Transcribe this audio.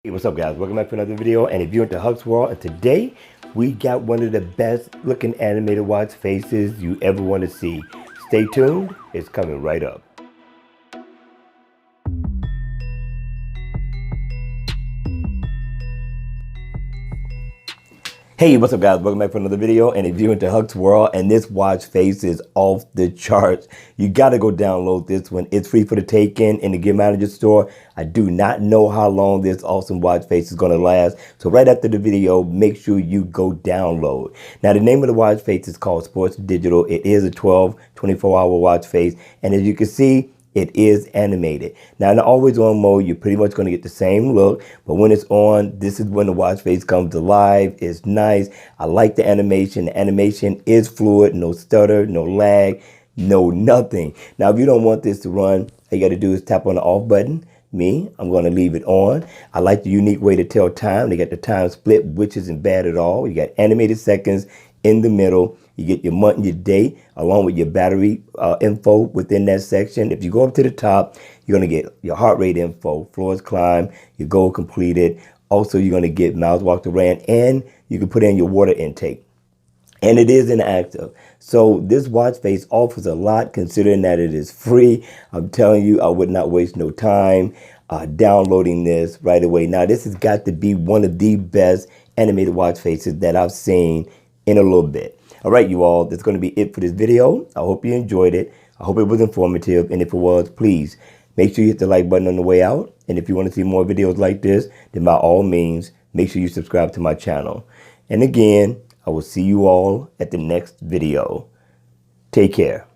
Hey, what's up guys? Welcome back to another video, and if you're into Huck's World, and today we got one of the best looking animated watch faces you ever want to see. Stay tuned, it's coming right up. Hey, what's up guys? Welcome back for another video, and if you're into Huck's World and this watch face is off the charts, you gotta go download this one. It's free for the take-in in the Gear Manager store. I do not know how long this awesome watch face is gonna last, so right after the video, make sure you go download. Now the name of the watch face is called Sports Digital. It is a 24-hour watch face, and as you can see, it is animated. Now in the always on mode, you're pretty much going to get the same look, but when it's on, this is when the watch face comes alive. It's nice. I like the animation. The animation is fluid, no stutter, no lag, no nothing. Now if you don't want this to run, all you got to do is tap on the off button. I'm going to leave it on. I like the unique way to tell time. They got the time split, which isn't bad at all. You got animated seconds in the middle. You get your month and your day along with your battery info within that section. If you go up to the top, you're going to get your heart rate info, floors climbed, your goal completed. Also, you're going to get miles walked or ran, and you can put in your water intake. And it is inactive. So this watch face offers a lot considering that it is free. I'm telling you, I would not waste no time downloading this right away. Now, this has got to be one of the best animated watch faces that I've seen in a little bit. All right, you all, that's going to be it for this video. I hope you enjoyed it. I hope it was informative. And if it was, please make sure you hit the like button on the way out. And if you want to see more videos like this, then by all means, make sure you subscribe to my channel. And again, I will see you all at the next video. Take care.